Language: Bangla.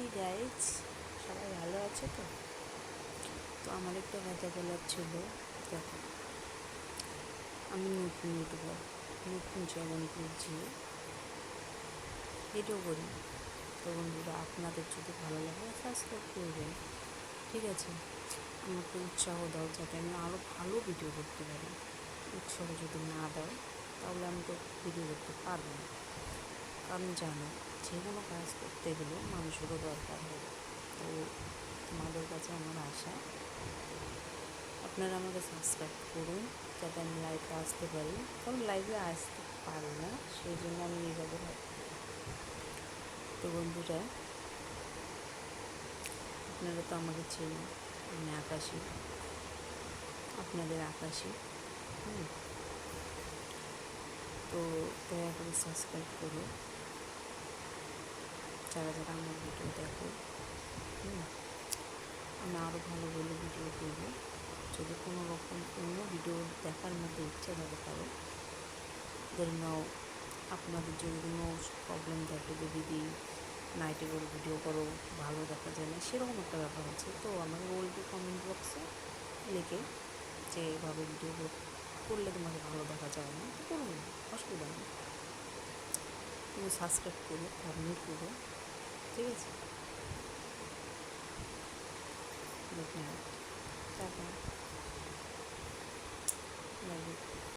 এই গাইজ, সবাই ভালো আছে তো? আমার একটা কথা বলার ছিল। দেখো, আমি নতুন ইউটিউবার, নতুন চ্যানেল খুলছি, ভিডিও করি। তো বন্ধুরা, আপনাদের যদি ভালো লাগে সাবস্ক্রাইব করবেন, ঠিক আছে? আমাকে উৎসাহ দাও যাতে আমি আরও ভালো ভিডিও করতে পারি। উৎসাহ যদি না দাও তাহলে আমি তো ভিডিও করতে পারবো না। কারণ জানো, যে কোনো কাজ করতে গেলে মানুষেরও দরকার হবে। তো তোমাদের কাছে আমার আশা, আপনারা আমাকে সাবস্ক্রাইব করুন যাতে আমি লাইভে আসতে পারি। কারণ লাইভে আসতে পারি না, সেই জন্য আমি এইভাবে থাকি। তো বন্ধুরা, আপনারা তো আমাকে চেনেন, আমি আকাশী, আপনাদের আকাশী। তো দয়া করে সাবস্ক্রাইব করো যারা যারা আমার ভিডিও দেখো। আমি আরও ভালো ভালো ভিডিও করবো। যদি কোনো রকম অন্য ভিডিও দেখার মধ্যে ইচ্ছা থাকে কারো, ধরে নাও আপনাদের যদি কোনো প্রবলেম থাকে যে দিদি নাইটে করে ভিডিও করো, ভালো দেখা যায় না, সেরকম একটা ব্যাপার আছে, তো আমাকে বলবে কমেন্ট বক্সে লিখে যে এভাবে ভিডিও করলে তোমাকে ভালো দেখা যায় না, তো করবো না, অসুবিধা নেই। তুমি সাবস্ক্রাইব করো, কমেন্ট করো, ঠিক আছে? Good night, tata, love you.